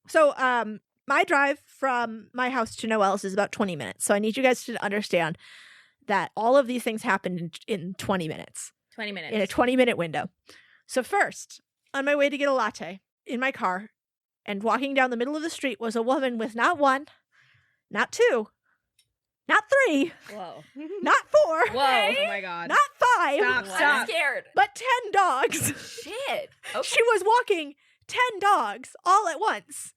So, my drive from my house to Noelle's is about 20 minutes. So I need you guys to understand that all of these things happened in 20 minutes. 20 minutes. In a 20-minute window. So first, on my way to get a latte in my car and walking down the middle of the street was a woman with not one, not two, not three, Whoa. not four, Whoa. Oh my god. not five, I'm scared. but 10 dogs. Shit. Okay. She was walking 10 dogs all at once.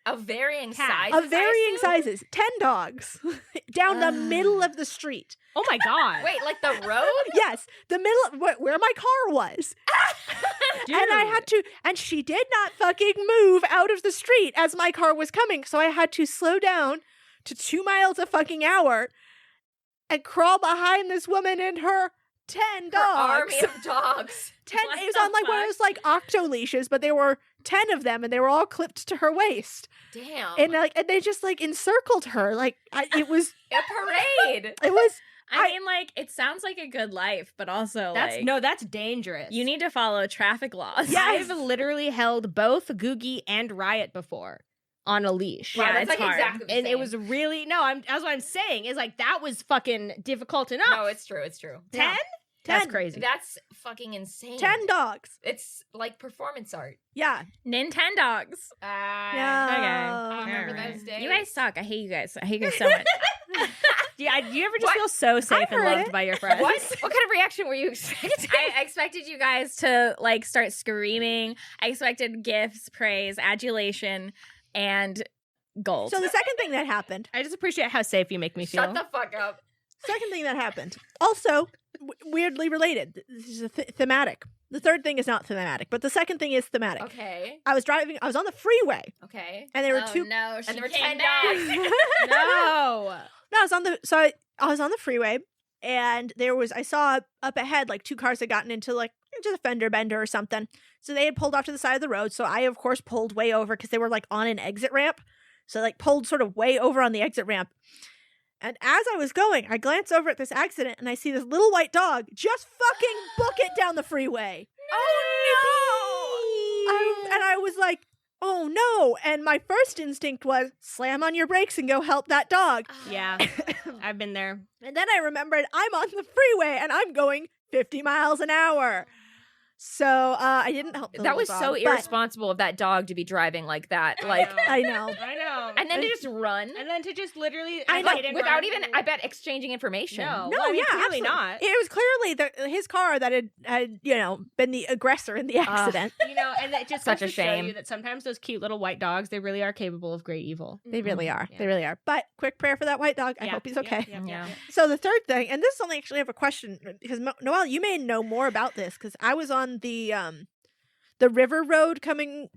Of varying Cat. sizes. Of varying I assume? sizes. 10 dogs down the middle of the street. Oh my god. Wait, like the road? Yes, the middle of where my car was. Dude. And I had to, and she did not fucking move out of the street as my car was coming. So I had to slow down to 2 miles a fucking hour and crawl behind this woman and her 10 dogs. Her army of dogs. 10, What it was the on like one of fuck? those like octo leashes, but there were 10 of them and they were all clipped to her waist. Damn. And and they just like encircled her. Like it was, a parade. it was, I mean, like, it sounds like a good life, but also, That's dangerous. you need to follow traffic laws. Yes. I've literally held both Googie and Riot before on a leash. Yeah, that's it's like hard. exactly the And it same. was really that's what I'm saying is like that was fucking difficult enough. No, it's true. It's true. 10? Yeah. That's 10. crazy. That's fucking insane. 10 dogs. It's like performance art. Yeah. Nintendogs. No. I remember Alright. those days. You guys suck. I hate you guys. I hate you guys so much. Yeah, do you ever just What? feel so safe and heard loved it. by your friends? What? What kind of reaction were you expecting? I expected you guys to like start screaming. I expected gifts, praise, adulation, and gold. So the second thing that happened, I just appreciate how safe you make me feel. Shut the fuck up. second thing that happened, also weirdly related. This is thematic. The third thing is not thematic, but the second thing is thematic. Okay. I was on the freeway, Okay. and there were Oh, two. No, And there were came 10 back. dogs. No. No, I was on the freeway, and I saw up ahead like two cars had gotten into like just a fender bender or something. So they had pulled off to the side of the road. So I of course pulled way over because they were like on an exit ramp. So I like pulled sort of way over on the exit ramp. And as I was going, I glance over at this accident and I see this little white dog just fucking book it down the freeway. And I was like, oh no. And my first instinct was slam on your brakes and go help that dog. Yeah, I've been there. And then I remembered I'm on the freeway and I'm going 50 miles an hour. So I didn't help the That little was dog, so but- irresponsible of that dog to be driving like that. Like, I know. I know. and then to just run. And then to just literally I know, Without even, I bet, exchanging information. No. No, Well, I mean, yeah, clearly absolutely. not. It was clearly his car that had been the aggressor in the accident. You know, and that just Such goes a to show shame. you that sometimes those cute little white dogs, they really are capable of great evil. They really are. Yeah. They really are. But quick prayer for that white dog. I Yeah, hope he's yeah, okay. Yeah. So the third thing, and this only actually have a question because Noelle, you may know more about this because I was on the river road coming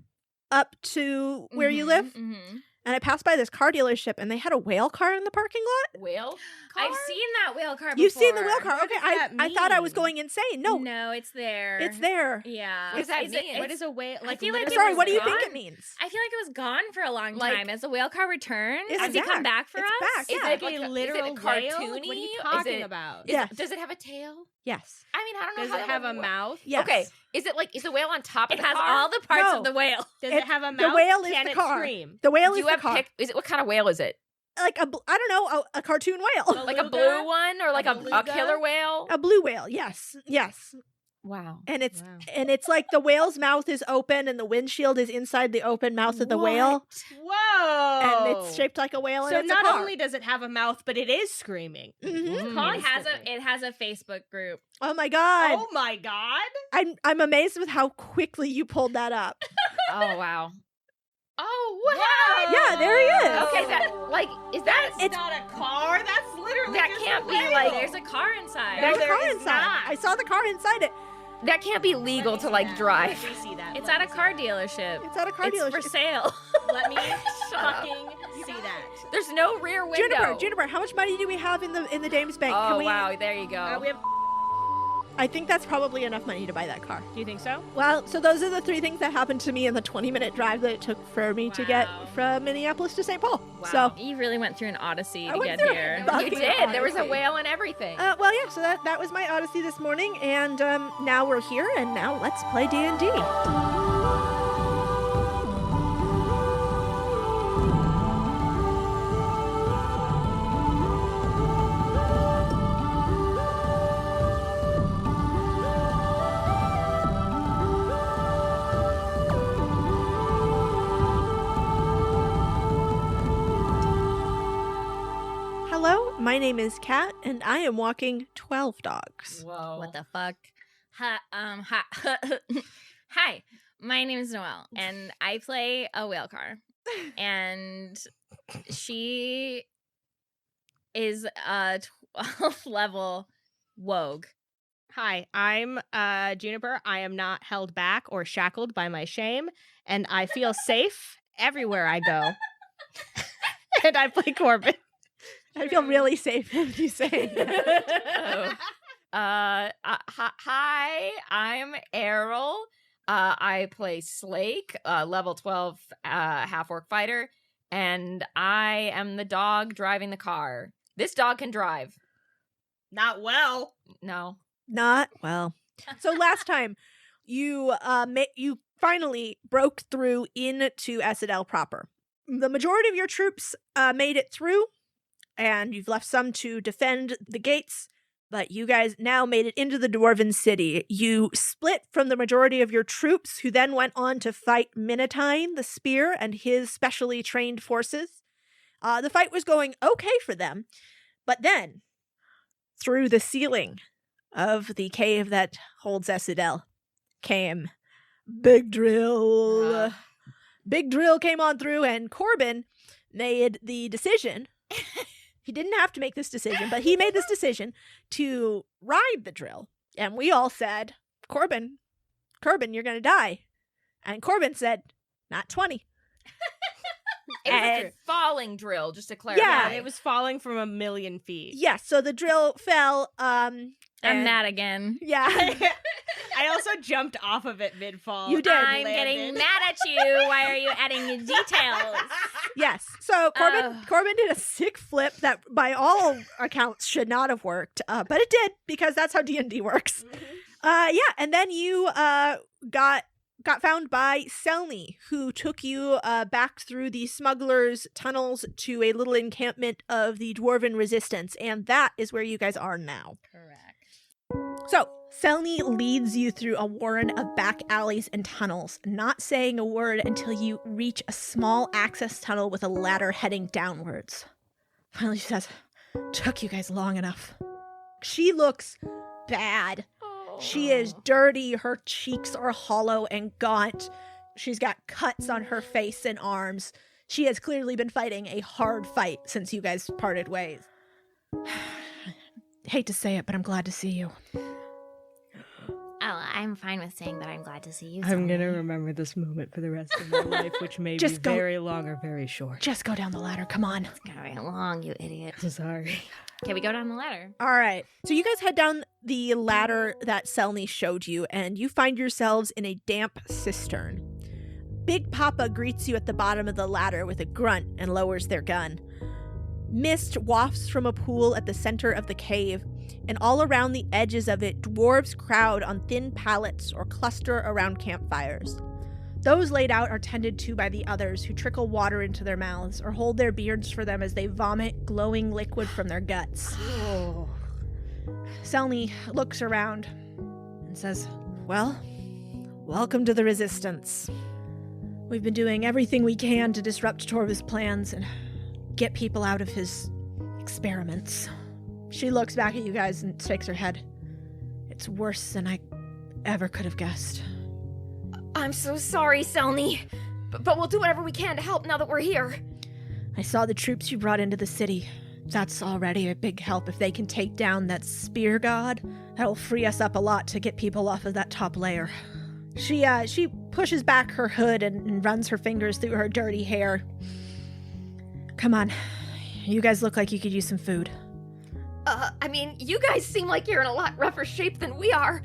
up to where you live, Mhm. and I passed by this car dealership, and they had a whale car in the parking lot. Whale? I've seen that whale car before. You've seen the whale car? What Okay, does that I thought I was mean? going insane. No, No, it's there. it's there. Yeah. What does that Is it- mean? What is a whale? Like, feel like literally- it Sorry, was what do you gone. think it means? I feel like it was gone for a long Like- time. As the whale car return, It's has he come back. back for It's us? back, Is yeah. it Like like a literal is it whale? cartoony? Like, what are you Is talking it- about? Is Yes. Does it have a tail? Yes. I mean, I don't know. Does how it that have would a work. mouth? Yes. Okay. Is the whale on top of It the has car? all the parts No. of the whale. Does It- it have a the mouth? whale is Can the it car. scream? The whale Do is you the have car. what kind of whale is it? Like I don't know, a cartoon whale. Like a Beluga? blue one or like a beluga? killer whale? A blue whale. Yes. Yes. Wow. And it's Wow. and it's like the whale's mouth is open and the windshield is inside the open mouth of the whale. Whoa! And it's shaped like a whale and So it's not a car. only does it have a mouth, but it is screaming. Mhm. It has a Facebook group. Oh my god. Oh my god! I'm amazed with how quickly you pulled that up. Oh wow. Oh wow. Yeah, there he is. Okay, is that It's not a car. That's literally That just can't a be, whale. like- There's a car inside. There's a there car is inside. not. I saw the car inside it. that can't be legal to like drive. Let me see that. It's Let at a me see car that. dealership. It's at a car It's dealership. for sale. Let me Shut up. fucking see that. There's no rear window. Juniper, how much money do we have in the Dames Bank? Oh Can we, wow, there you go. We have, I think that's probably enough money to buy that car. do you think so? Well, so those are the three things that happened to me in the 20-minute drive that it took for me to get Wow. from Minneapolis to St. Paul. Wow. So, You really went through an odyssey I to went get through here. it. You Fucking did. There was a Odyssey. whale and everything. well, yeah. So that was my odyssey this morning, and now we're here, and now let's play D&D. My name is Kat, and I am walking 12 dogs. Whoa. What the fuck? Hi, hi. My name is Noelle, and I play a whale car. And she is a 12 level Wogue. Hi, I'm Juniper. I am not held back or shackled by my shame, and I feel safe everywhere I go. And I play Corbin. I feel really safe if you say that. Hi, I'm Errol. I play Slake, level 12 half-orc fighter, and I am the dog driving the car. This dog can drive. Not well. No. Not well. So last time, you you finally broke through into Essedel proper. The majority of your troops made it through, and you've left some to defend the gates, but you guys now made it into the Dwarven city. You split from the majority of your troops, who then went on to fight Minotine, the spear, and his specially trained forces. The fight was going okay for them, but then, through the ceiling of the cave that holds Essedel came Big Drill. Big Drill came on through, and Corbin made the decision. He didn't have to make this decision, but he made this decision to ride the drill. And we all said, Corbin, you're going to die. And Corbin said, not 20. It was a falling drill, just to clarify. Yeah, It was falling from 1,000,000 feet. Yes, so the drill fell. I'm mad again. Yeah. I also jumped off of it mid-fall. You did. I'm getting mad at you. Why are you adding the details? Yes. So Corbin did a sick flip that by all accounts should not have worked. But it did, because that's how D&D works. Yeah, and then you got found by Selni, who took you back through the smugglers' tunnels to a little encampment of the Dwarven Resistance, and that is where you guys are now. Correct. So, Selni leads you through a warren of back alleys and tunnels, not saying a word until you reach a small access tunnel with a ladder heading downwards. Finally, she says, "Took you guys long enough." She looks bad. She is dirty. Her cheeks are hollow and gaunt. She's got cuts on her face and arms. She has clearly been fighting a hard fight since you guys parted ways. Hate to say it, but I'm glad to see you. Oh, I'm fine with saying that I'm glad to see you. I'm going to remember this moment for the rest of my life, which may be very long or very short. Just go down the ladder. Come on. It's gonna be long, you idiot. I'm sorry. Okay, we go down the ladder. All right. So you guys head down the ladder that Selni showed you, and you find yourselves in a damp cistern. Big Papa greets you at the bottom of the ladder with a grunt and lowers their gun. Mist wafts from a pool at the center of the cave, and all around the edges of it, dwarves crowd on thin pallets or cluster around campfires. Those laid out are tended to by the others, who trickle water into their mouths or hold their beards for them as they vomit glowing liquid from their guts. Oh. Selni looks around and says, "Well, welcome to the Resistance. We've been doing everything we can to disrupt Torva's plans and get people out of his experiments." She looks back at you guys and shakes her head. "It's worse than I ever could have guessed." I'm so sorry, Selni. But we'll do whatever we can to help now that we're here. "I saw the troops you brought into the city. That's already a big help. If they can take down that spear god, that'll free us up a lot to get people off of that top layer." She pushes back her hood and runs her fingers through her dirty hair. "Come on. You guys look like you could use some food." I mean, you guys seem like you're in a lot rougher shape than we are.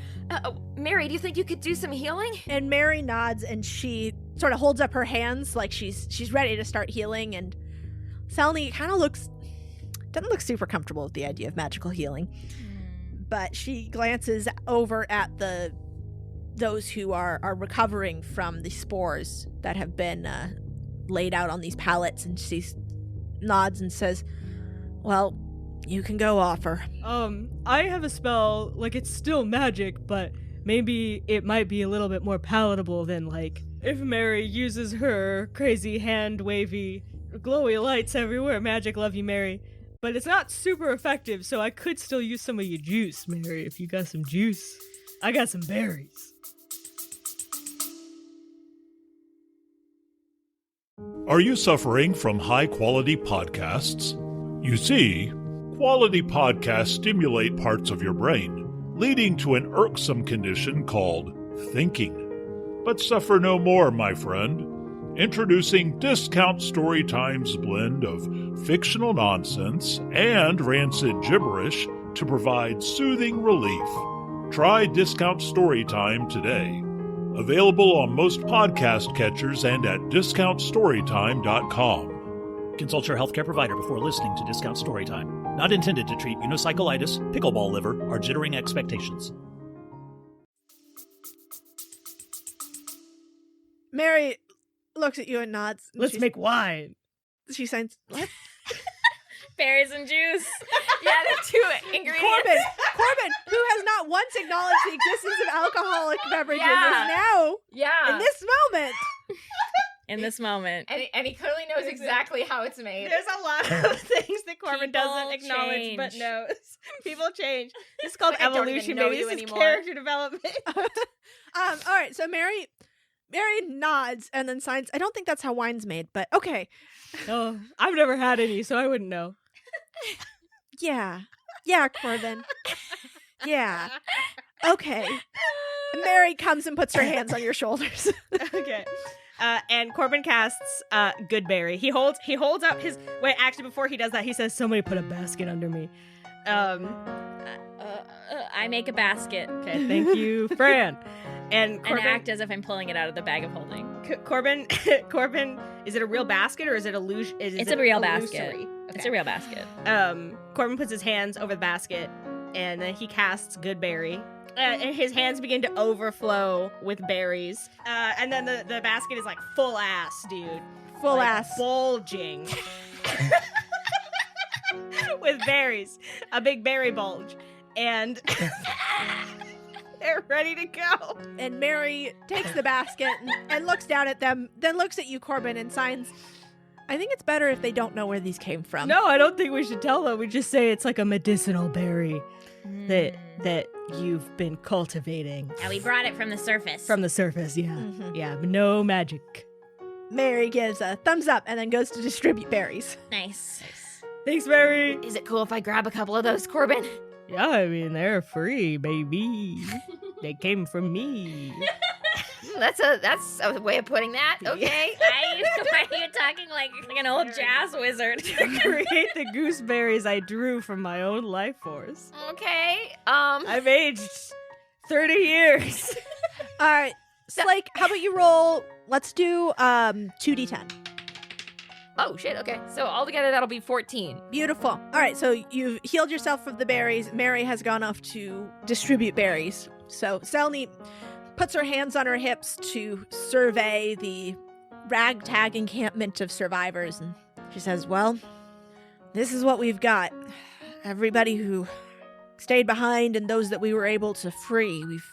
Mary, do you think you could do some healing? And Mary nods, and she sort of holds up her hands like she's ready to start healing, and Selni kind of doesn't look super comfortable with the idea of magical healing. But she glances over at those who are recovering from the spores that have been laid out on these pallets, and she nods and says, "Well, you can go offer." I have a spell, like, it's still magic, but maybe it might be a little bit more palatable than, like, if Mary uses her crazy hand-wavy, glowy lights everywhere, magic, love you, Mary. but it's not super effective, so I could still use some of your juice, Mary, if you got some juice. I got some berries. Are you suffering from high-quality podcasts? You see, quality podcasts stimulate parts of your brain, leading to an irksome condition called thinking. But suffer no more, my friend. Introducing Discount Storytime's blend of fictional nonsense and rancid gibberish to provide soothing relief. Try Discount Storytime today. Available on most podcast catchers and at discountstorytime.com. Consult your healthcare provider before listening to Discount Storytime. Not intended to treat unicyclitis, pickleball liver, or jittering expectations. Mary looks at you and nods. And Let's make wine. She signs. What? Berries and juice. Yeah, the two ingredients. Corbin, who has not once acknowledged the existence of alcoholic beverages, Yeah. is now Yeah. in this moment. In this moment. And he clearly knows exactly how it's made. There's a lot of things that Corbin doesn't People acknowledge but change. knows. People change. This is called I don't even evolution. know Maybe you this is anymore. character development. All right, so Mary nods and then signs. I don't think that's how wine's made, but okay. Oh, I've never had any, so I wouldn't know. Yeah, Corbin. Yeah. Okay. Mary comes and puts her hands on your shoulders. Okay. And Corbin casts Goodberry. He holds up his wait. Actually, before he does that, he says, Somebody put a basket under me. I make a basket Okay, thank you, Fran. And and Corbin, act as if I'm pulling it out of the bag of holding. Corbin, is it a real basket or is it illusion? It's a real basket. It's a real basket. Corbin puts his hands over the basket, and then he casts Goodberry. And his hands begin to overflow with berries. And then the basket is like full ass, dude. Full Like, ass. bulging. With berries. A big berry bulge. And they're ready to go. And Mary takes the basket and looks down at them, then looks at you, Corbin, and signs. I think it's better if they don't know where these came from. No, I don't think we should tell them. We just say it's like a medicinal berry that you've been cultivating Yeah, we brought it from the surface. from the surface. Yeah, Mhm. yeah, but no magic. Mary gives a thumbs up and then goes to distribute berries. Nice. Thanks, Mary. Is it cool if I grab a couple of those, Corbin? Yeah, I mean they're free, baby. They came from me. That's a way of putting that. Okay. Why are you talking like an old jazz wizard? To create the gooseberries I drew from my own life force. Okay. I've aged 30 years. All right. Slake, how about you roll? Let's do 2d10. Oh shit. Okay. So altogether that'll be 14. Beautiful. All right, so you've healed yourself of the berries. Mary has gone off to distribute berries. So Selni puts her hands on her hips to survey the ragtag encampment of survivors, and she says, well, this is what we've got. Everybody who stayed behind and those that we were able to free, we've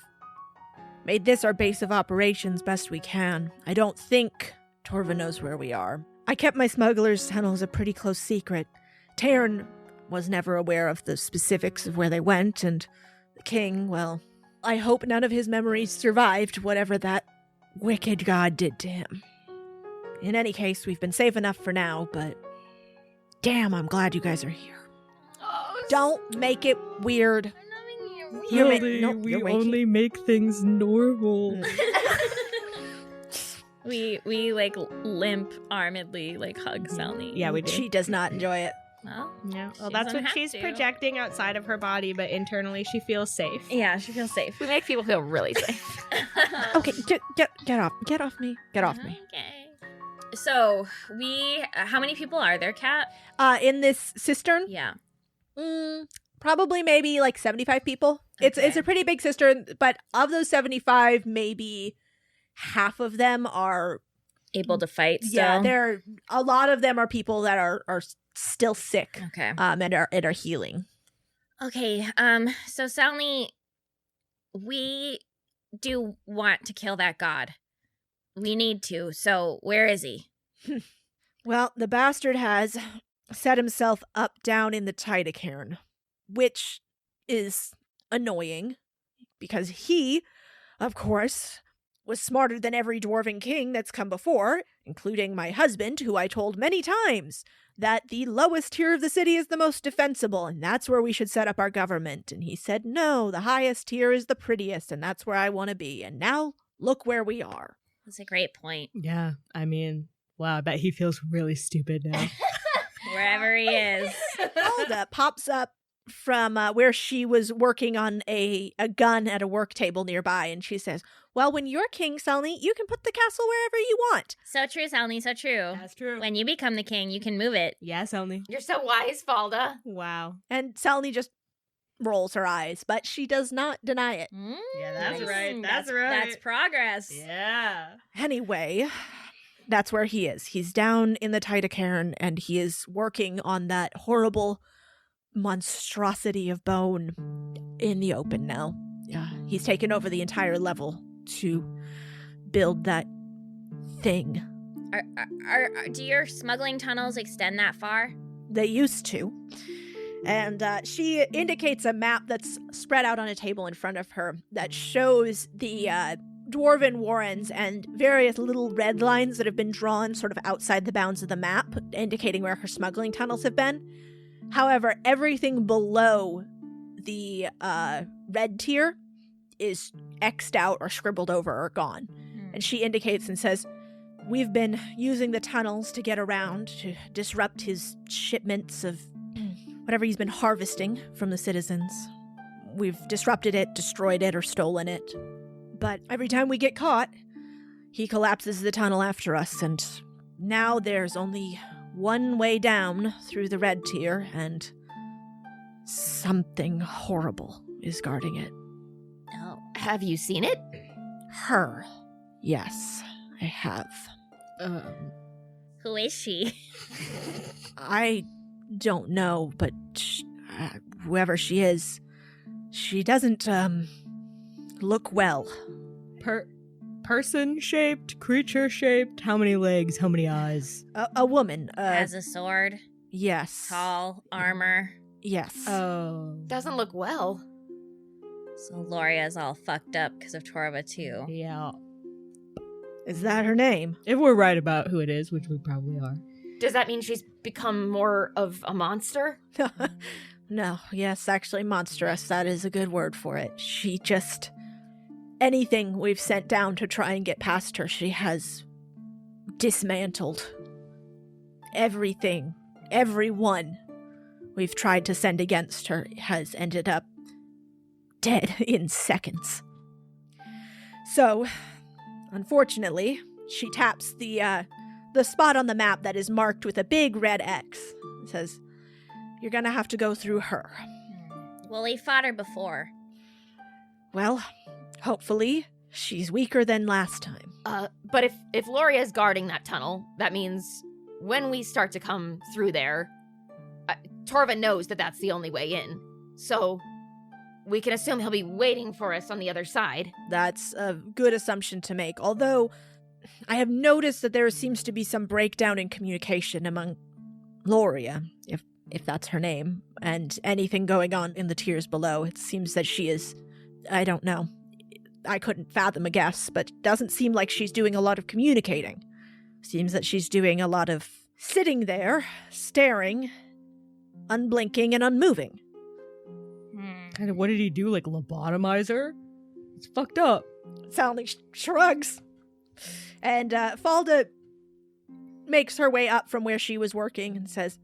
made this our base of operations best we can. I don't think Torva knows where we are. I kept my smuggler's tunnels a pretty close secret. Taryn was never aware of the specifics of where they went, and the king, well, I hope none of his memories survived whatever that wicked god did to him. In any case, we've been safe enough for now, but damn, I'm glad you guys are here. Oh, Don't make it weird. You're we waking. only make things normal. We like limp armedly like hug Selny. Yeah, we do. She does not enjoy it. Well, Yeah, well, She that's doesn't what have she's to. projecting outside of her body, but internally she feels safe. yeah, she feels safe. we make people feel really safe. Okay, get off me. Get off me. Okay. So how many people are there, Kat? In this cistern, Yeah. probably maybe like 75 people. It's a pretty big cistern, but of those 75, maybe half of them are Able to fight still? yeah. There, a lot of them are people that are still sick, Okay. and are healing. Okay. So Selny, we do want to kill that god. We need to. So where is he? Well, the bastard has set himself up down in the Tidecairn, which is annoying because he, of course, was smarter than every dwarven king that's come before, including my husband, who I told many times that the lowest tier of the city is the most defensible, and that's where we should set up our government. And he said, no, the highest tier is the prettiest, and that's where I want to be. And now, look where we are. That's a great point. Yeah, I mean, wow, I bet he feels really stupid now. Wherever he is. Alda pops up from where she was working on a gun at a work table nearby, and she says, well, when you're king, Selni, you can put the castle wherever you want. So true, Selni, so true. That's true. When you become the king, you can move it. Yes, only. You're so wise, Falda. Wow. And Selni just rolls her eyes, but she does not deny it. Yeah, that's Nice. right. That's right. That's progress. Yeah. Anyway, that's where he is. He's down in the Tidecairn, and he is working on that horrible monstrosity of bone in the open now. He's taken over the entire level to build that thing. Do your smuggling tunnels extend that far? They used to. And she indicates a map that's spread out on a table in front of her that shows the dwarven warrens and various little red lines that have been drawn sort of outside the bounds of the map, indicating where her smuggling tunnels have been. However, everything below the red tier is X'd out or scribbled over or gone. And she indicates and says, we've been using the tunnels to get around to disrupt his shipments of whatever he's been harvesting from the citizens. We've disrupted it, destroyed it, or stolen it. But every time we get caught, he collapses the tunnel after us, and now there's only one way down through the red tier, and something horrible is guarding it. Oh. Have you seen it? Her. Yes, I have. Who is she? I don't know, but whoever she is, she doesn't, look well. Person-shaped, creature-shaped, how many legs, how many eyes? A woman. Has a sword, Yes. tall, armor. Yes. Oh. Doesn't look well. So Loria's all fucked up because of Torva too. Yeah. Is that her name? If we're right about who it is, which we probably are. Does that mean she's become more of a monster? No, yes, actually monstrous. That is a good word for it. She just... Anything we've sent down to try and get past her, she has dismantled. Everything, everyone we've tried to send against her has ended up dead in seconds. So, unfortunately, she taps the spot on the map that is marked with a big red X. It says, you're gonna have to go through her. Well, he fought her before. Well, hopefully, she's weaker than last time. But if Loria's guarding that tunnel, that means when we start to come through there, Torva knows that that's the only way in. So we can assume he'll be waiting for us on the other side. That's a good assumption to make, although I have noticed that there seems to be some breakdown in communication among Loria, if that's her name, and anything going on in the tiers below. It seems that she is, I don't know, I couldn't fathom a guess, but it doesn't seem like she's doing a lot of communicating. Seems that she's doing a lot of sitting there, staring, unblinking and unmoving. Kind of, what did he do, like lobotomize her? It's fucked up. Selni shrugs. And Falda makes her way up from where she was working and says,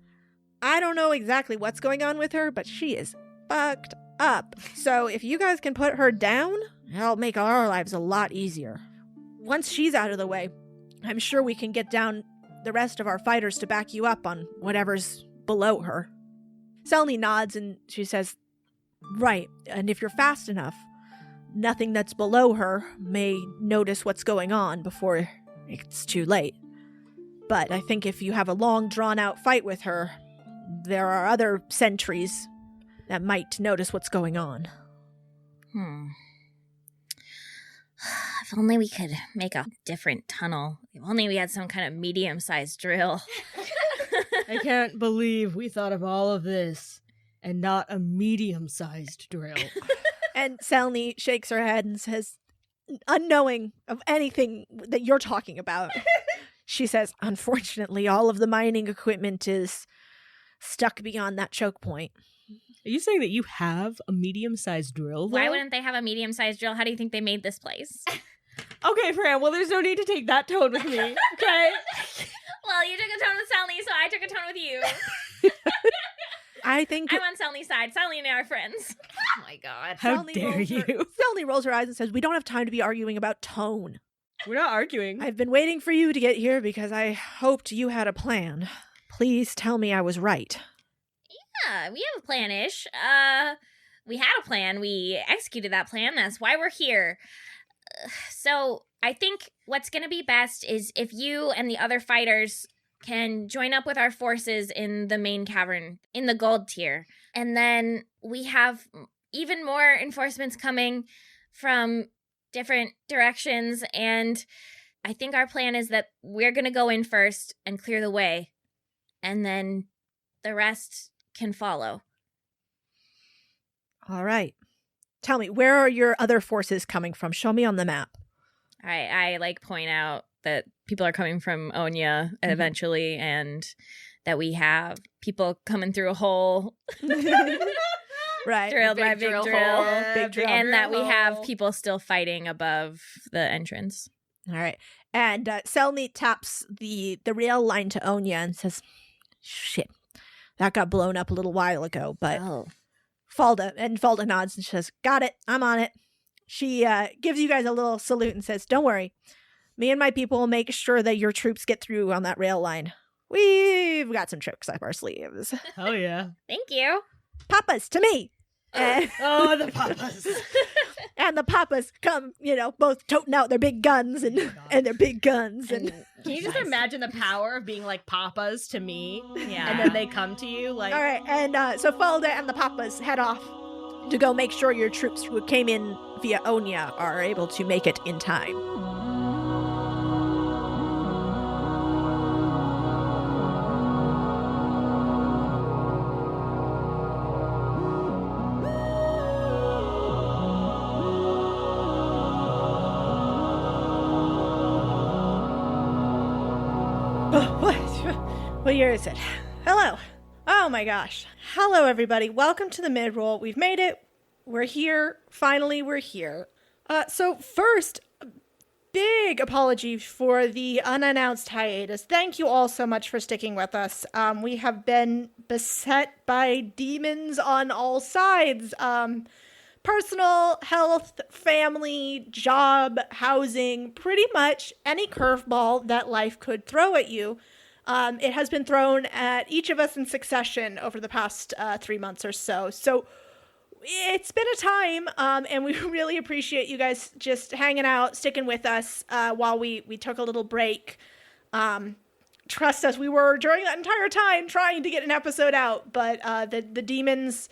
I don't know exactly what's going on with her, but she is fucked up. So if you guys can put her down, it'll make our lives a lot easier. Once she's out of the way, I'm sure we can get down the rest of our fighters to back you up on whatever's below her. Selni nods and she says, right, and if you're fast enough, nothing that's below her may notice what's going on before it's too late. But I think if you have a long, drawn-out fight with her, there are other sentries that might notice what's going on. If only we could make a different tunnel. If only we had some kind of medium-sized drill. I can't believe we thought of all of this and not a medium-sized drill. And Selny shakes her head and says, unknowing of anything that you're talking about, she says, unfortunately, all of the mining equipment is stuck beyond that choke point. Are you saying that you have a medium-sized drill, though? Why wouldn't they have a medium-sized drill? How do you think they made this place? Okay, Fran, well, there's no need to take that tone with me, okay? Well, you took a tone with Selny, so I took a tone with you. I think I'm on Selny's side. Selny and I are friends. Oh my god. How Selny dare rolls you? Selny rolls her eyes and says, we don't have time to be arguing about tone. We're not arguing. I've been waiting for you to get here because I hoped you had a plan. Please tell me I was right. Yeah, we have a plan-ish. We had a plan. We executed that plan. That's why we're here. So I think what's going to be best is if you and the other fighters can join up with our forces in the main cavern, in the gold tier. And then we have even more enforcements coming from different directions. And I think our plan is that we're going to go in first and clear the way. And then the rest can follow. All right. Tell me, where are your other forces coming from? Show me on the map. I like point out that people are coming from Onya eventually, and that we have people coming through a hole Right. drilled by big drill drill, hole. Big drill. and that we have hole. people still fighting above the entrance. All right. And Selny taps the rail line to Onya and says, shit, that got blown up a little while ago, but Falda nods and says, got it, I'm on it. She gives you guys a little salute and says, don't worry, me and my people will make sure that your troops get through on that rail line. We've got some tricks up our sleeves. Oh, yeah. Thank you. Papas to me. And, Oh, the papas. and the papas come, both toting out their big guns and their big guns. And Can you just imagine the power of being like papas to me? Yeah. And then they come to you like all right, and so Falda and the papas head off to go make sure your troops who came in via Onya are able to make it in time. What year is it? Hello. Oh my gosh. Hello, everybody. Welcome to the mid-roll. We've made it. We're here. Finally, we're here. So first, big apology for the unannounced hiatus. Thank you all so much for sticking with us. We have been beset by demons on all sides. Personal, health, family, job, housing, pretty much any curveball that life could throw at you. It has been thrown at each of us in succession over the past 3 months or so. So it's been a time, and we really appreciate you guys just hanging out, sticking with us while we took a little break. Trust us, we were, during that entire time, trying to get an episode out, but the demons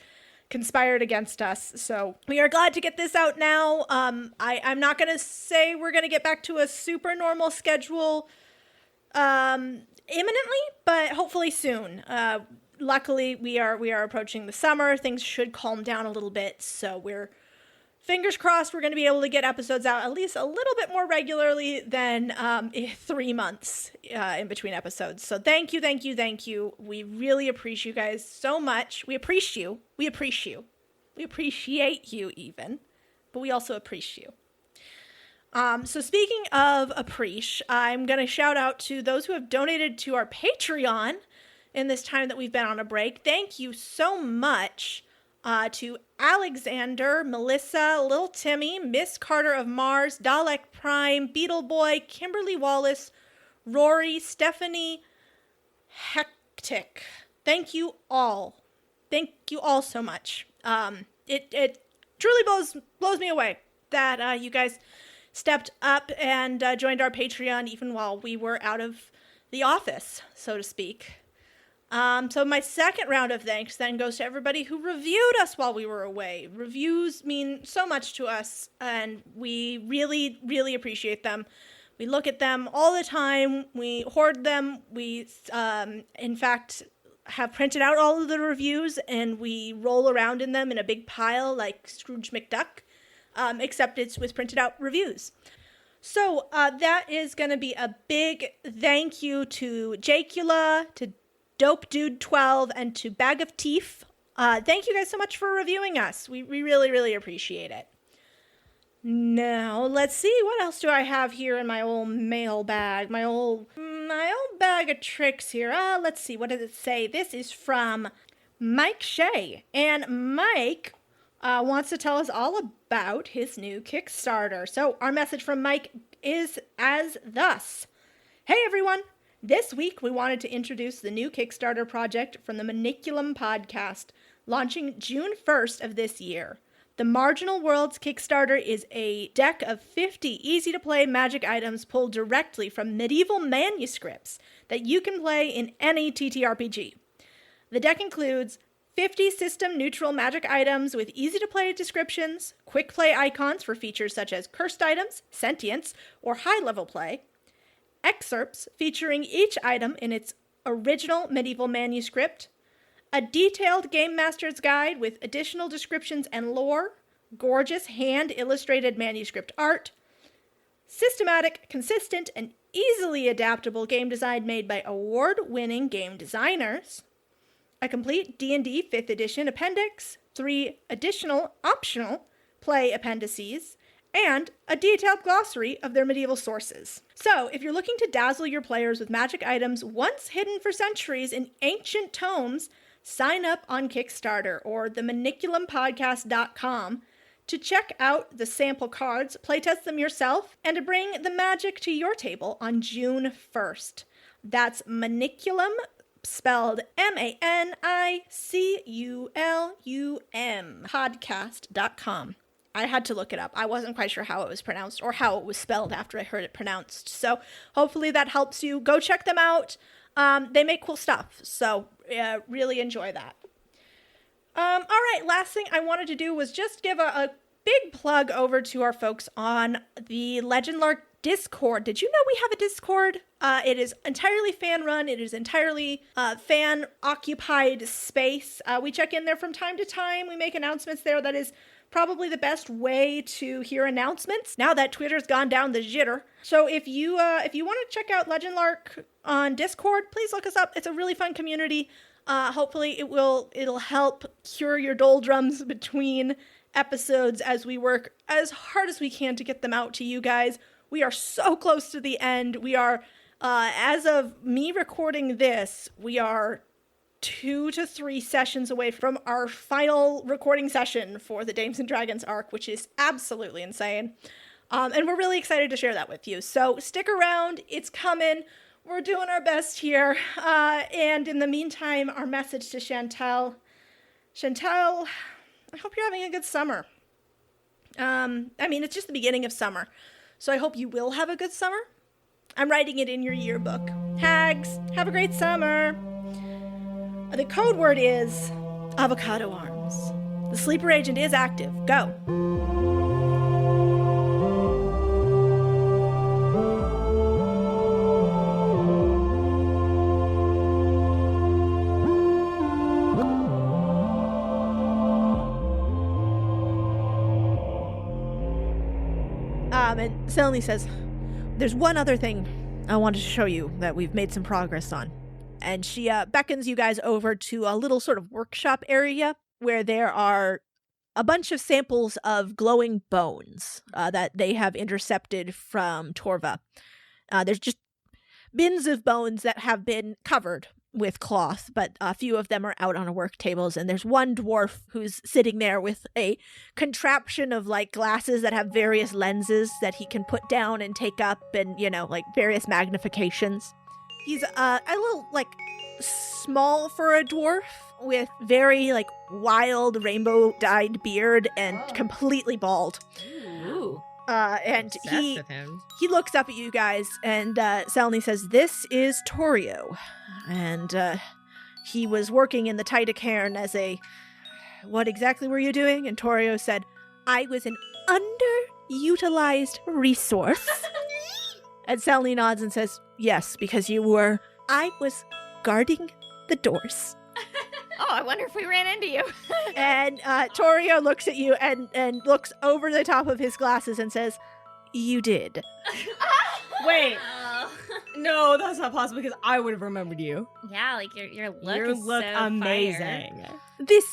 conspired against us. So we are glad to get this out now. I'm not going to say we're going to get back to a super normal schedule imminently, but hopefully soon. Luckily, we are approaching the summer. Things should calm down a little bit, so we're fingers crossed we're going to be able to get episodes out at least a little bit more regularly than 3 months in between episodes. So thank you. We really appreciate you guys so much. We appreciate you. We appreciate you even, but we also appreciate you. So speaking of appreciate, I'm going to shout out to those who have donated to our Patreon in this time that we've been on a break. Thank you so much to Alexander, Melissa, Little Timmy, Miss Carter of Mars, Dalek Prime, Beetle Boy, Kimberly Wallace, Rory, Stephanie, Hectic. Thank you all. Thank you all so much. It truly blows me away that you guys stepped up and joined our Patreon even while we were out of the office, so to speak. So my second round of thanks then goes to everybody who reviewed us while we were away. Reviews mean so much to us, and we really, really appreciate them. We look at them all the time. We hoard them. We, in fact, have printed out all of the reviews, and we roll around in them in a big pile like Scrooge McDuck, except it's with printed out reviews. So that is going to be a big thank you to Jacula, to Dope Dude 12, and to Bag of Teeth. Thank you guys so much for reviewing us. We really, really appreciate it. Now, let's see, what else do I have here in my old mail bag? My old bag of tricks here. Let's see, what does it say? This is from Mike Shea. And Mike wants to tell us all about his new Kickstarter. So our message from Mike is as thus. Hey everyone! This week we wanted to introduce the new Kickstarter project from the Maniculum podcast, launching June 1st of this year. The Marginal Worlds Kickstarter is a deck of 50 easy-to-play magic items pulled directly from medieval manuscripts that you can play in any TTRPG. The deck includes 50 system-neutral magic items with easy-to-play descriptions, quick-play icons for features such as cursed items, sentience, or high-level play, excerpts featuring each item in its original medieval manuscript, a detailed Game Master's Guide with additional descriptions and lore, gorgeous hand-illustrated manuscript art, systematic, consistent, and easily adaptable game design made by award-winning game designers, a complete D&D 5th edition appendix, 3 additional optional play appendices, and a detailed glossary of their medieval sources. So, if you're looking to dazzle your players with magic items once hidden for centuries in ancient tomes, sign up on Kickstarter or themaniculumpodcast.com to check out the sample cards, playtest them yourself, and to bring the magic to your table on June 1st. That's Maniculum, spelled MANICULUM, podcast.com. I had to look it up. I wasn't quite sure how it was pronounced or how it was spelled after I heard it pronounced. So hopefully that helps you. Go check them out. They make cool stuff. So really enjoy that. All right. Last thing I wanted to do was just give a big plug over to our folks on the Legend Lark Discord. Did you know we have a Discord? It is entirely fan-run. It is entirely fan-occupied space. We check in there from time to time. We make announcements there. That is probably the best way to hear announcements now that Twitter's gone down the jitter. So if you want to check out Legend Lark on Discord, please look us up. It's a really fun community. Hopefully it'll help cure your doldrums between episodes as we work as hard as we can to get them out to you guys. We are so close to the end. We are, as of me recording this, we are 2 to 3 sessions away from our final recording session for the Dames and Dragons arc, which is absolutely insane. And we're really excited to share that with you. So stick around. It's coming. We're doing our best here. And in the meantime, our message to Chantel. Chantel, I hope you're having a good summer. It's just the beginning of summer. So I hope you will have a good summer. I'm writing it in your yearbook. Hags, have a great summer. The code word is avocado arms. The sleeper agent is active. Go. And Selni says, there's one other thing I wanted to show you that we've made some progress on. And she beckons you guys over to a little sort of workshop area where there are a bunch of samples of glowing bones that they have intercepted from Torva. There's just bins of bones that have been covered with cloth, but a few of them are out on work tables, and there's one dwarf who's sitting there with a contraption of like glasses that have various lenses that he can put down and take up, and various magnifications. He's a little small for a dwarf with very wild rainbow dyed beard and completely bald. Ooh. And Obsessed with him. he looks up at you guys, and Selni says, "This is Torio, and he was working in the Titacairn as a... What exactly were you doing?" And Torio said, "I was an underutilized resource And Selny nods and says, yes, because I was guarding the doors. Oh, I wonder if we ran into you. And Torio looks at you and looks over the top of his glasses and says, you did. Wait, Oh. no, that's not possible because I would have remembered you. Yeah, like your look Your is look so fire. amazing. This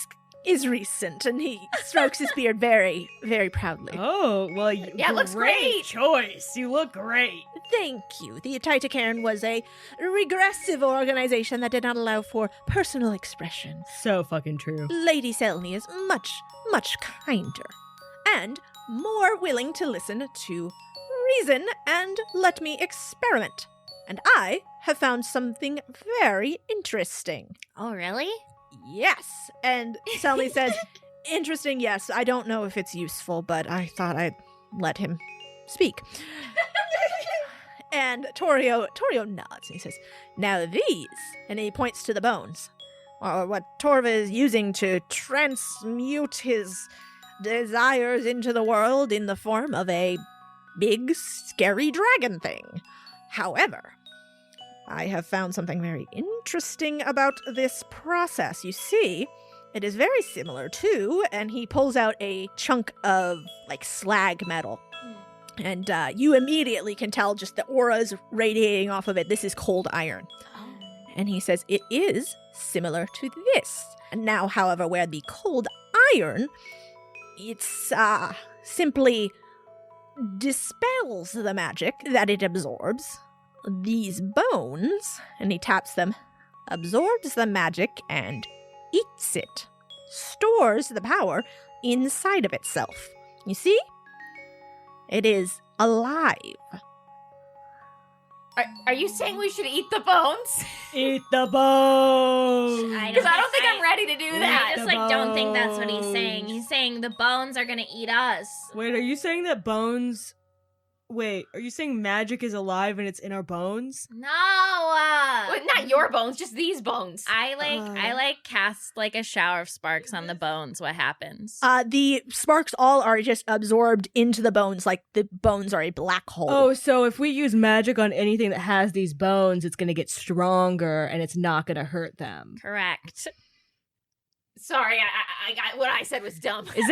is recent. And he strokes his beard very, very proudly. Oh, well, Yeah, it looks great. choice. You look great. Thank you. The Titacairn was a regressive organization that did not allow for personal expression. So fucking true. Lady Selny is much, much kinder and more willing to listen to reason and let me experiment. And I have found something very interesting. Oh, really? Yes. And Selny says, interesting, yes. I don't know if it's useful, but I thought I'd let him speak. And Torio nods and he says, now these, and he points to the bones, are what Torva is using to transmute his desires into the world in the form of a big, scary dragon thing. However, I have found something very interesting about this process. You see, it is very similar to, and he pulls out a chunk of, like, slag metal. And you immediately can tell just the auras radiating off of it. This is cold iron. And he says, it is similar to this. And now, however, where the cold iron, it's simply dispels the magic that it absorbs. These bones, and he taps them, absorbs the magic and eats it. Stores the power inside of itself. You see? It is alive. Are you saying we should eat the bones? Eat the bones. Because I don't think I'm ready to do I that. just don't think that's what he's saying. He's saying the bones are gonna eat us. Wait, are you saying that bones... Wait, are you saying magic is alive and it's in our bones? No. Well, not your bones, just these bones. I cast like a shower of sparks on the bones. What happens? The sparks all are just absorbed into the bones, like the bones are a black hole. Oh, so if we use magic on anything that has these bones, it's going to get stronger and it's not going to hurt them. Correct. Sorry, I what I said was dumb. Is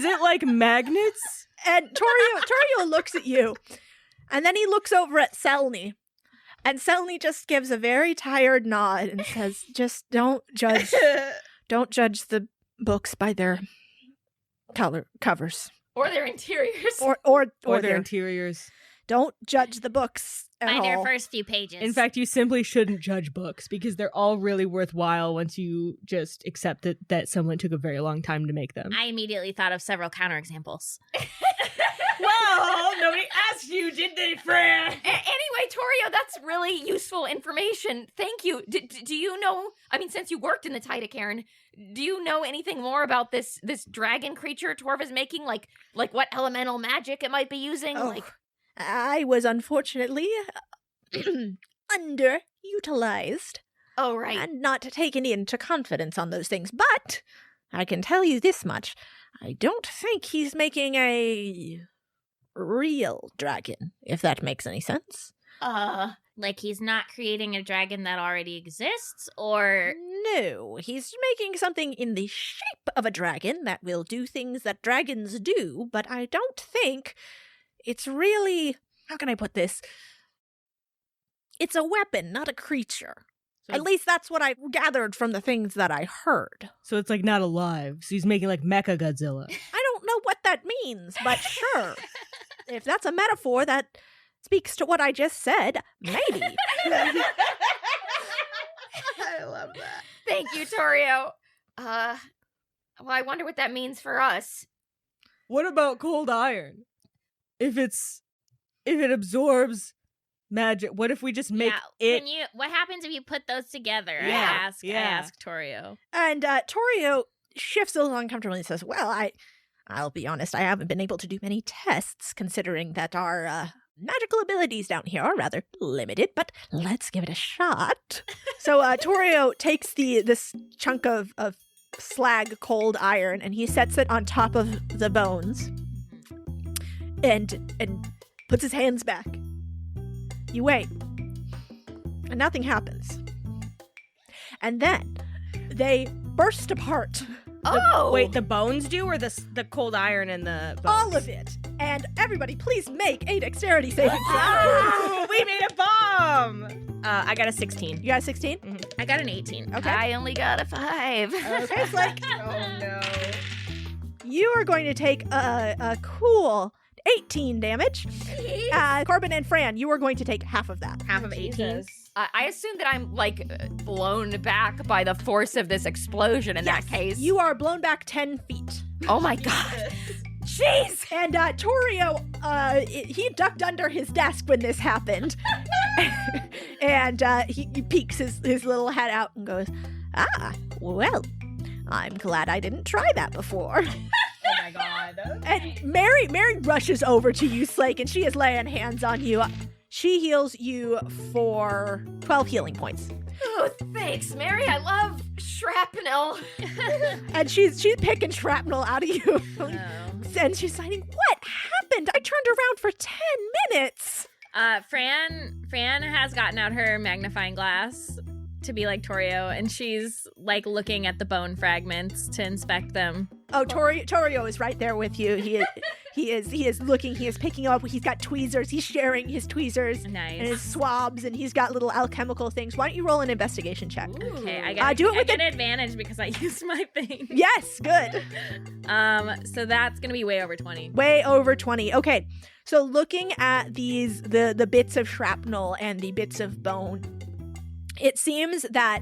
it like magnets? And Torio looks at you, and then he looks over at Selny, and Selny just gives a very tired nod and says, "Just don't judge the books by their covers Or their interiors. or Their interiors. Don't judge the books at By all." their first few pages. In fact, you simply shouldn't judge books because they're all really worthwhile once you just accept that someone took a very long time to make them. I immediately thought of several counterexamples. Well, nobody asked you, did they, Fran? Anyway, Torio, that's really useful information. Thank you. Do you know, I mean, since you worked in the Titacairn, do you know anything more about this dragon creature Torva's making? Like what elemental magic it might be using? Oh, I was unfortunately underutilized Oh, right. and not taken into confidence on those things. But I can tell you this much. I don't think he's making a real dragon, if that makes any sense. Like he's not creating a dragon that already exists, or No, he's making something in the shape of a dragon that will do things that dragons do, but I don't think it's really... How can I put this? It's a weapon, not a creature. So At least that's what I gathered from the things that I heard. So it's like not alive. So he's making like Mecha Godzilla. I don't know what that means, but sure. If that's a metaphor that speaks to what I just said, maybe. I love that. Thank you, Torio. Well, I wonder what that means for us. What about cold iron? If it absorbs magic, what if we just make it? What happens if you put those together? Yeah, I ask Torio. And Torio shifts a little uncomfortably and says, well, I'll be honest, I haven't been able to do many tests considering that our magical abilities down here are rather limited, but let's give it a shot. So Torio takes this chunk of slag cold iron and he sets it on top of the bones and puts his hands back. You wait. And nothing happens. And then they burst apart. Oh! Wait, the bones do, or the cold iron and the bones? All of it. And everybody, please make a dexterity saving throw. Oh, we made a bomb! I got a 16. You got a 16? I got an 18. Okay. I only got a 5. Okay, Slake. Oh, no. You are going to take a cool 18 damage. Corbin and Fran, you are going to take half of that. Half of 18. I assume that I'm, like, blown back by the force of this explosion in that case. You are blown back 10 feet. Oh, my God. Jeez! And Torio, he ducked under his desk when this happened. And he peeks his little head out and goes, well, I'm glad I didn't try that before. Oh my god. And Mary rushes over to you, Slake, and she is laying hands on you. She heals you for 12 healing points. Oh, thanks, Mary. I love shrapnel. And she's picking shrapnel out of you. And she's saying, what happened? I turned around for 10 minutes. Fran has gotten out her magnifying glass to be like Torio, and she's like looking at the bone fragments to inspect them. Oh, Torio is right there with you. He is looking, he is picking up, he's got tweezers, he's sharing his tweezers Nice. and his swabs, and he's got little alchemical things. Why don't you roll an investigation check? Okay, I do it with an advantage because I used my thing. Yes, good. So that's gonna be way over 20. Way over 20. Okay, so looking at the bits of shrapnel and the bits of bone, it seems that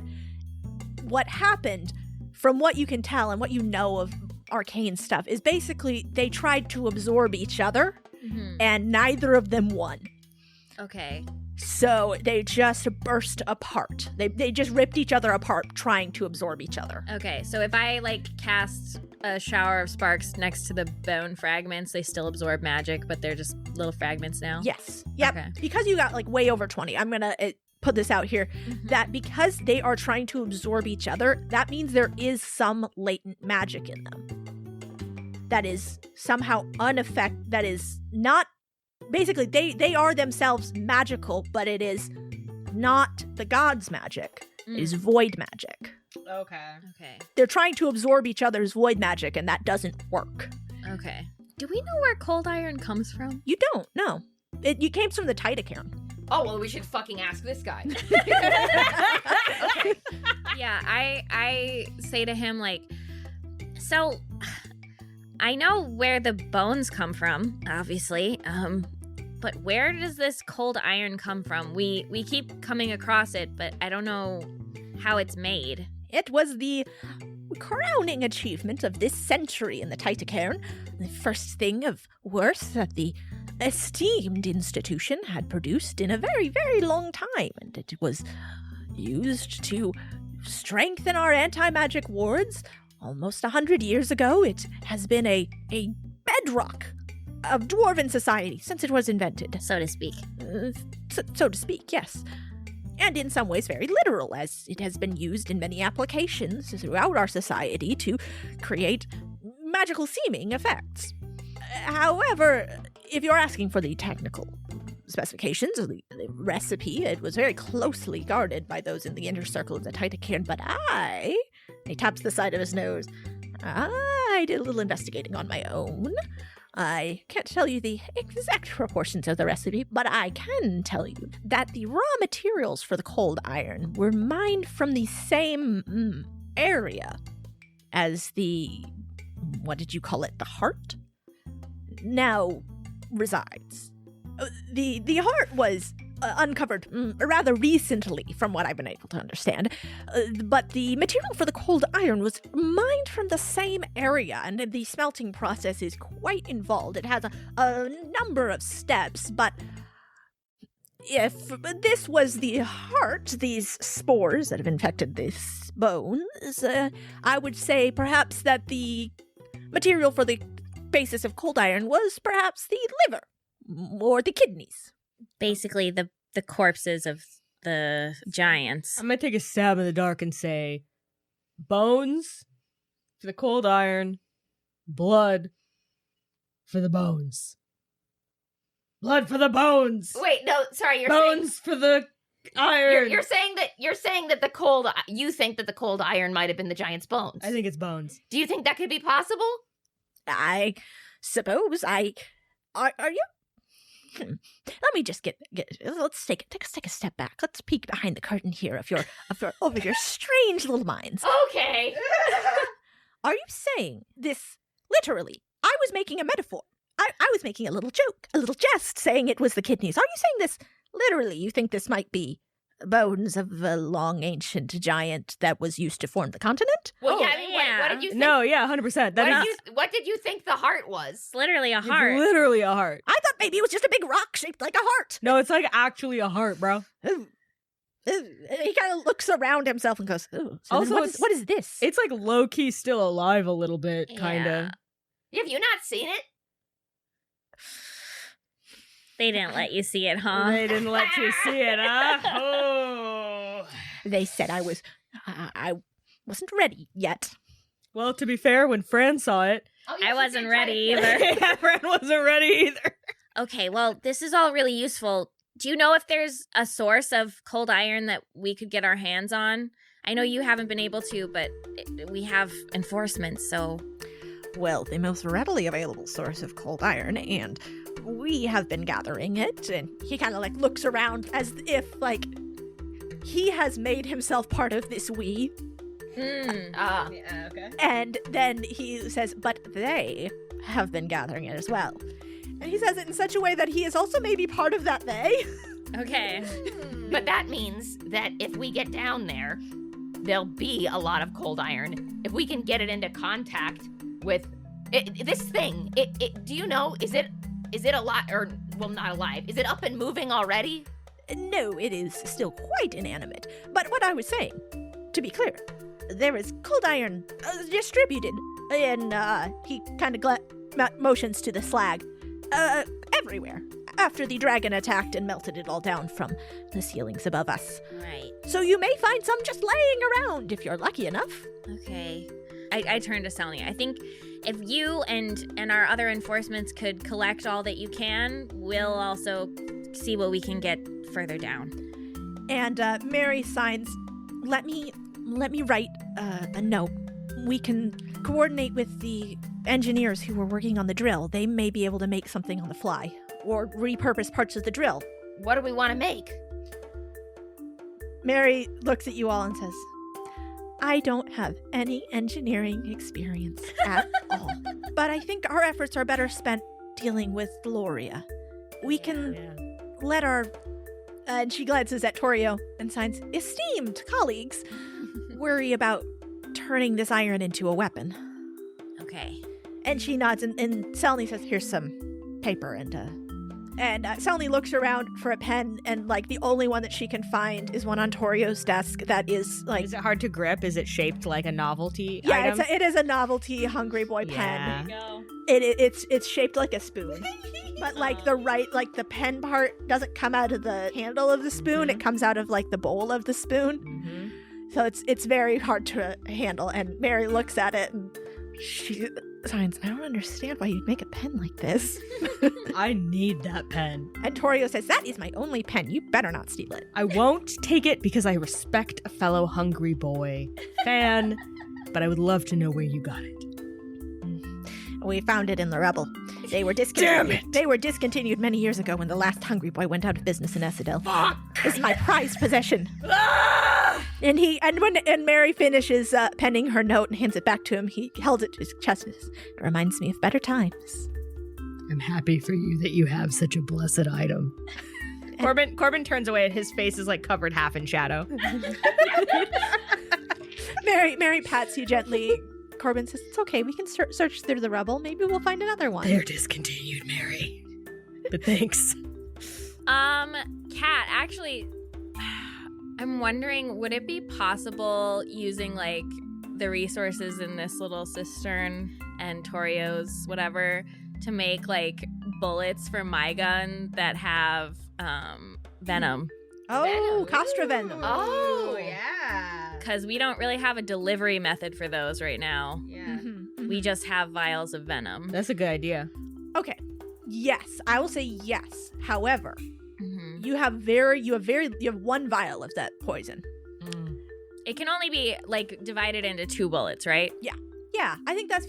what happened, from what you can tell and what you know of arcane stuff, is basically they tried to absorb each other and neither of them won. Okay. So they just burst apart. They just ripped each other apart trying to absorb each other. Okay, so if I like cast a shower of sparks next to the bone fragments, they still absorb magic, but they're just little fragments now? Yes. Yep. Okay. Because you got like way over 20, I'm going to put this out here, that because they are trying to absorb each other, that means there is some latent magic in them. That is somehow that is not, basically they are themselves magical, but it is not the gods' magic. It is void magic. Okay. They're trying to absorb each other's void magic, and that doesn't work. Okay. Do we know where cold iron comes from? You don't, no. You came from the Titacairn. Oh, well, we should fucking ask this guy. Okay. Yeah, I say to him, like, so I know where the bones come from, obviously, but where does this cold iron come from? We keep coming across it, but I don't know how it's made. It was the crowning achievement of this century in the Titacairn. The first thing of worth that the esteemed institution had produced in a very, very long time, and it was used to strengthen our anti-magic wards. Almost 100 years ago, it has been a bedrock of dwarven society since it was invented. So to speak. So to speak, yes. And in some ways very literal, as it has been used in many applications throughout our society to create magical seeming effects. However, if you're asking for the technical specifications of the recipe, it was very closely guarded by those in the inner circle of the Titacairn, but he taps the side of his nose, I did a little investigating on my own. I can't tell you the exact proportions of the recipe, but I can tell you that the raw materials for the cold iron were mined from the same area as the, what did you call it, the heart? Now resides. The heart was uncovered rather recently, from what I've been able to understand, but the material for the cold iron was mined from the same area, and the smelting process is quite involved. It has a number of steps, but if this was the heart, these spores that have infected this bones, I would say perhaps that the material for the basis of cold iron was perhaps the liver or the kidneys. Basically, the corpses of the giants. I'm gonna take a stab in the dark and say, bones for the cold iron, blood for the bones. Blood for the bones. Wait, no, sorry, you're saying Bones for the iron. you're saying that the cold you think that the cold iron might have been the giant's bones. I think it's bones. Do you think that could be possible? I suppose are you? Let me just let's take a step back. Let's peek behind the curtain here of your strange little minds. Okay. Are you saying this literally? I was making a metaphor. I was making a little joke, a little jest, saying it was the kidneys. Are you saying this literally? You think this might be bones of a long ancient giant that was used to form the continent? Well, Oh, yeah, I mean, what did you think? No, yeah, 100%. What did you think the heart was? It's literally a It's heart. literally a heart. I thought maybe it was just a big rock shaped like a heart. No, it's like actually a heart, bro. Ooh. Ooh. He kind of looks around himself and goes, "Ooh, so Also, what is this?" It's like low-key still alive a little bit, kind of. Have you not seen it? They didn't let you see it, huh? They didn't let you see it, huh? Oh. They said I wasn't ready yet. Well, to be fair, when Fran saw it, I wasn't ready either. yeah, Fran wasn't ready either. Okay, well, this is all really useful. Do you know if there's a source of cold iron that we could get our hands on? I know you haven't been able to, but we have enforcements, so... Well, the most readily available source of cold iron, and we have been gathering it. And he kind of like looks around as if like he has made himself part of this we. Ah. Yeah, okay. And then he says, but they have been gathering it as well. And he says it in such a way that he is also maybe part of that they. Okay. But that means that if we get down there, there'll be a lot of cold iron. If we can get it into contact with this thing, do you know, is it alive, or, well, not alive, is it up and moving already? No, it is still quite inanimate. But what I was saying, to be clear, there is cold iron distributed, and he kind of motions to the slag, everywhere, after the dragon attacked and melted it all down from the ceilings above us. Right. So you may find some just laying around if you're lucky enough. Okay. I turn to Selny. I think if you and our other enforcements could collect all that you can, we'll also see what we can get further down. And Mary signs, let me write a note. We can coordinate with the engineers who were working on the drill. They may be able to make something on the fly or repurpose parts of the drill. What do we want to make? Mary looks at you all and says, I don't have any engineering experience at all. But I think our efforts are better spent dealing with Gloria. We can let our... and she glances at Torio and signs, esteemed colleagues, worry about turning this iron into a weapon. Okay. And she nods, and Selny says, here's some paper, and Selny looks around for a pen, and, like, the only one that she can find is one on Torio's desk that is, like... Is it hard to grip? Is it shaped like a novelty Yeah, item? it is a novelty Hungry Boy pen. Go. It's shaped like a spoon. But, like, the pen part doesn't come out of the handle of the spoon. It comes out of, like, the bowl of the spoon. Mm-hmm. So it's very hard to handle. And Mary looks at it, and she signs, I don't understand why you'd make a pen like this. I need that pen. And Torio says, that is my only pen. You better not steal it. I won't take it because I respect a fellow hungry boy fan, but I would love to know where you got it. We found it in the rubble. They were discontinued. They were discontinued many years ago when the last Hungry Boy went out of business in Essedel. This is my prized possession. And Mary finishes penning her note and hands it back to him. He held it to his chest. It reminds me of better times. I'm happy for you that you have such a blessed item. Corbin turns away and his face is like covered half in shadow. Mary pats you gently. Corbin says, it's okay. We can search through the rubble. Maybe we'll find another one. They're discontinued, Mary. But thanks. Kat, actually, I'm wondering, would it be possible using, like, the resources in this little cistern and Torio's whatever to make, like, bullets for my gun that have, venom? Oh, Castra Venom. Oh, yeah. Because we don't really have a delivery method for those right now. Yeah. Mhm. We just have vials of venom. That's a good idea. Okay. Yes, I will say yes. However, Mhm. you have one vial of that poison. It can only be like divided into 2 bullets, right? Yeah, I think that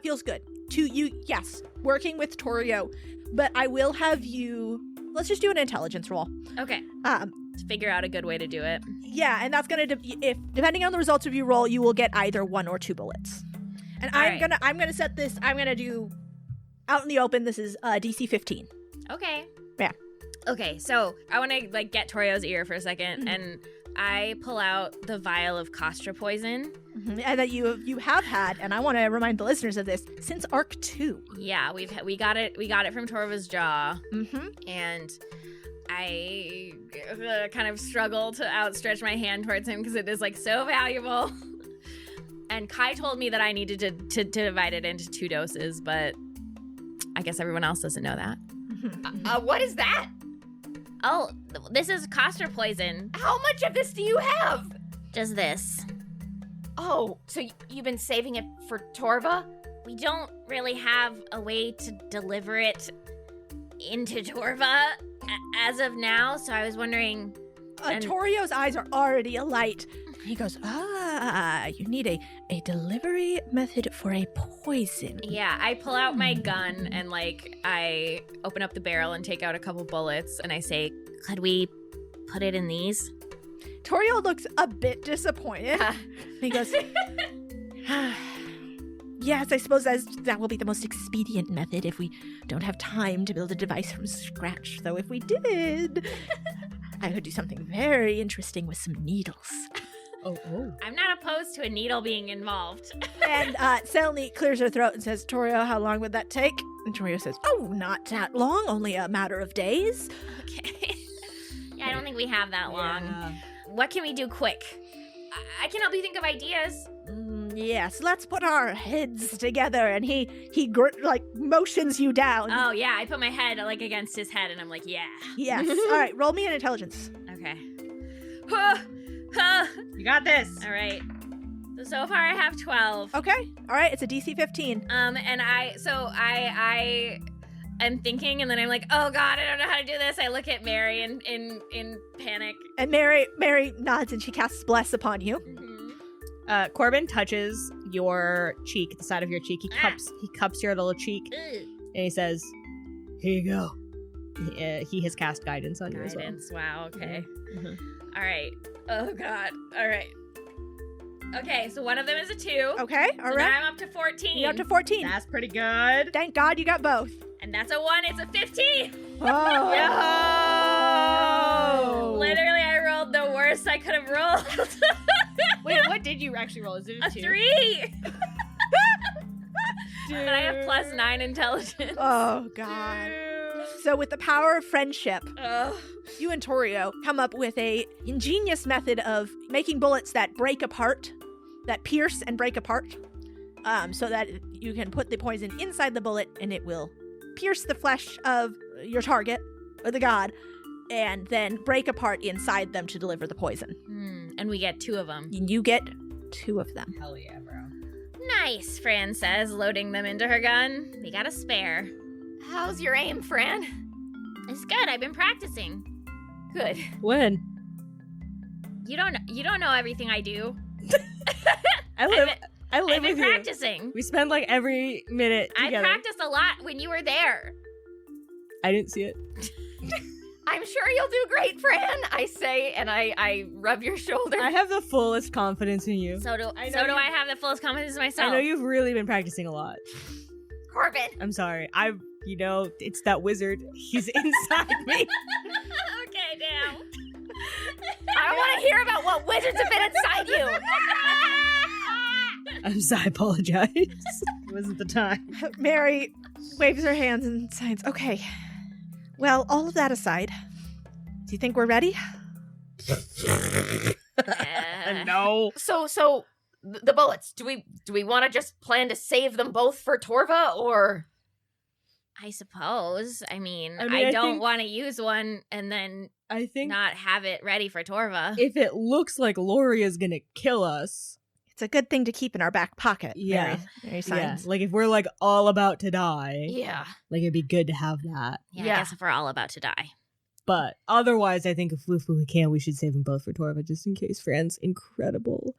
feels good. Yes, working with Torio, but I will have you. Let's just do an intelligence roll. Okay. Um, To figure out a good way to do it. yeah, and that's gonna if depending on the results of your roll, you will get either 1 or 2 bullets. And All I'm right. gonna set this. I'm gonna do out in the open. This is DC 15. Okay. Yeah. Okay, so I want to like get Torio's ear for a second, Mhm. and I pull out the vial of Costra poison. And that you have had, and I want to remind the listeners of this since Arc 2. Yeah, we got it from Torva's jaw, Mm-hmm. and I kind of struggle to outstretch my hand towards him because it is like so valuable. And Kai told me that I needed to divide it into 2 doses, but I guess everyone else doesn't know that. What is that? Oh, this is Costra poison. How much of this do you have? Just this. Oh, so you've been saving it for Torva? We don't really have a way to deliver it into Torva as of now, so I was wondering. And- Torio's eyes are already alight. He goes, you need a delivery method for a poison. Yeah, I pull out my gun and like I open up the barrel and take out a couple bullets and I say, "Could we put it in these?" Torio looks a bit disappointed. He goes, yes, I suppose that will be the most expedient method if we don't have time to build a device from scratch. Though if we did, I could do something very interesting with some needles. Oh. I'm not opposed to a needle being involved. And Selni clears her throat and says, Torio, how long would that take? And Torio says, oh, not that long, only a matter of days. Okay. Yeah, I don't think we have that long. What can we do quick? I can help you think of ideas. Yes, let's put our heads together. And he motions you down. Oh, yeah, I put my head like against his head and I'm like, yeah. Yes. All right, roll me an intelligence. Okay. You got this. All right. So far I have 12. Okay. All right, it's a DC 15. And I am thinking and then I'm like, oh God, I don't know how to do this. I look at Mary in panic. And Mary nods and she casts Bless upon you. Mm-hmm. Corbin touches your cheek, the side of your cheek. He cups your little cheek, and he says, "Here you go." He has cast guidance on you as well. Guidance. Wow. Okay. Mhm. All right. Oh God. All right. Okay. So one of them is a 2. Okay, all So right. now I'm up to 14. You're up to 14. That's pretty good. Thank God you got both. And that's a 1. It's a 15. Oh. Yo! Literally, I rolled the worst I could have rolled. Wait, what did you actually roll? Is it A 2? 3. And I have +9 intelligence. Oh, God. So with the power of friendship, Ugh. you and Torio come up with a ingenious method of making bullets that break apart, that pierce and break apart, so that you can put the poison inside the bullet and it will pierce the flesh of your target, or the god, and then break apart inside them to deliver the poison. And we get 2 of them. You get 2 of them. Hell yeah, bro. Nice, Fran says, loading them into her gun. We got a spare. How's your aim, Fran? It's good. I've been practicing. Good. When? You don't know everything I do. I live I've with been you. practicing. We spend like every minute I together. practiced a lot when you were there. I didn't see it. I'm sure you'll do great, Fran, I say, and I rub your shoulder. I have the fullest confidence in you. So do I know so do you- I have the fullest confidence in myself. I know you've really been practicing a lot. Corbin. I'm sorry. It's that wizard. He's inside me. Okay, damn. I want to hear about what wizards have been inside you. I'm sorry. I apologize. It wasn't the time. Mary waves her hands and signs, okay. Well, all of that aside, do you think we're ready? No. So the bullets. Do we want to just plan to save them both for Torva, or? I suppose. I mean, I I don't think- want to use one and then I think not have it ready for Torva. if it looks like Lori is gonna kill us, It's a good thing to keep in our back pocket. Yeah. Mary Yeah, signs. like if we're like all about to die, Yeah. like it'd be good to have that. Yeah, Yeah. I guess if we're all about to die. But otherwise, I think if we can, we should save them both for Torva, just in case Fran's incredible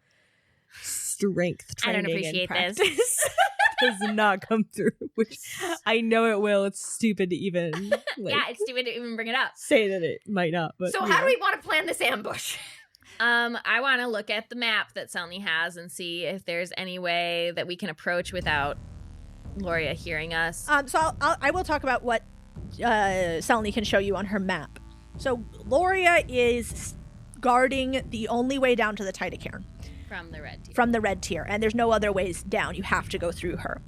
strength I training don't appreciate and this. practice does not come through. Which I know it will. It's stupid to even Yeah, it's stupid to even bring it up. say that it might not. But So how do we want to plan this ambush? I want to look at the map that Selny has and see if there's any way that we can approach without Loria hearing us. So I will talk about what Selny can show you on her map. So Loria is guarding the only way down to the Tidecairn From the red team. from the red tier, and there's no other ways down. You have to go through her.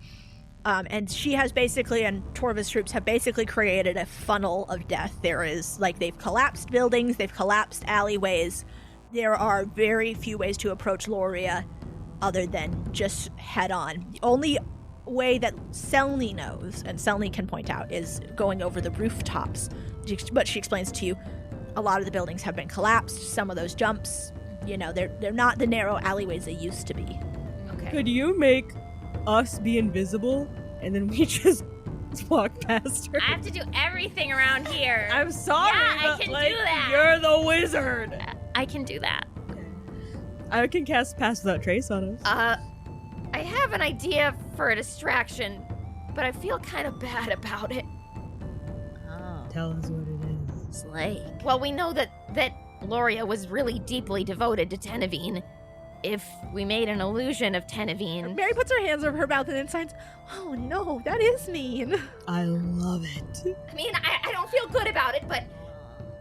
And she has basically, and Torva's troops have basically created a funnel of death. There is, like, they've collapsed buildings, they've collapsed alleyways. There are very few ways to approach Loria other than just head on. The only way that Selny knows, and Selny can point out, is going over the rooftops. But she explains to you, a lot of the buildings have been collapsed. Some of those jumps, you know, they're not the narrow alleyways they used to be. Okay. Could you make us be invisible and then we just walk past her? I have to do everything around here. I'm sorry, Yeah, I but, can like, do that. you're the wizard. I can do that. I can cast Pass Without Trace on us. I have an idea for a distraction, but I feel kind of bad about it. Oh. Tell us what it is. Slake. Well, we know that Loria was really deeply devoted to Tenevine. If we made an illusion of Tenevine, Mary puts her hands over her mouth and then signs, "Oh no, that is mean." I love it. I mean, I don't feel good about it, but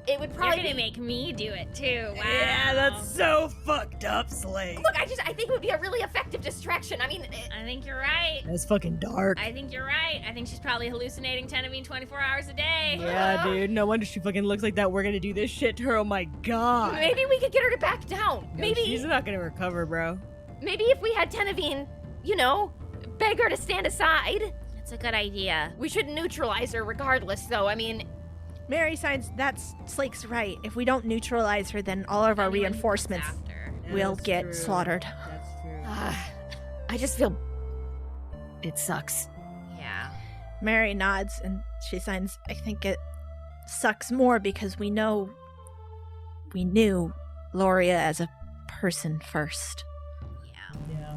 it would You're probably gonna make me do it too. Wow. Yeah, that's so fucked up, Slade. Look, I think it would be a really effective distraction. I mean, I think you're right. That's fucking dark. I think you're right. I think she's probably hallucinating Tenevine 24 hours a day. Yeah, dude. No wonder she fucking looks like that. We're gonna do this shit to her. Oh my god. maybe we could get her to back down. No, Maybe she's not gonna recover, bro. maybe if we had Tenevine, you know, beg her to stand aside. That's a good idea. We should neutralize her regardless, though. I mean, Mary signs, "That's Slake's right. If we don't neutralize her, then all of our Anyone reinforcements comes after. will That's get true. slaughtered." That's true. I just feel it sucks. Yeah. Mary nods and she signs, "I think it sucks more because we knew Loria as a person first." Yeah. Yeah.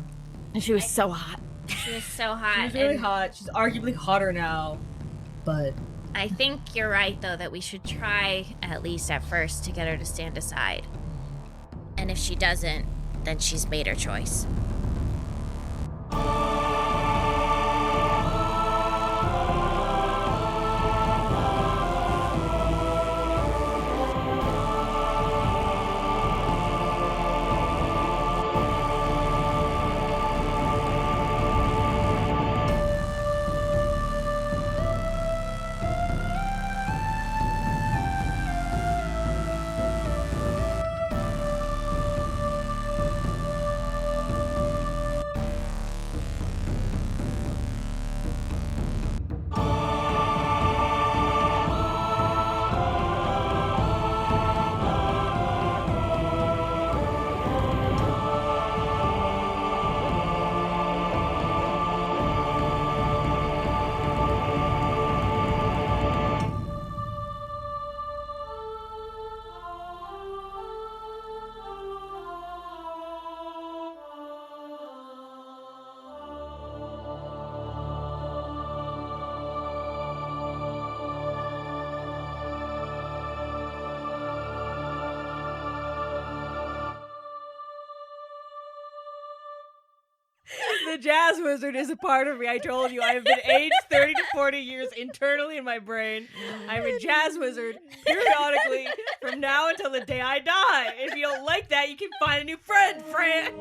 And she was so hot. She was so hot. She's really and hot. She's arguably hotter now. But I think you're right, though, that we should try, at least at first, to get her to stand aside. And if she doesn't, then she's made her choice. the jazz wizard is a part of me. I told you I have been aged 30 to 40 years internally in my brain. I'm a jazz wizard periodically from now until the day I die. If you don't like that, you can find a new friend, Fran.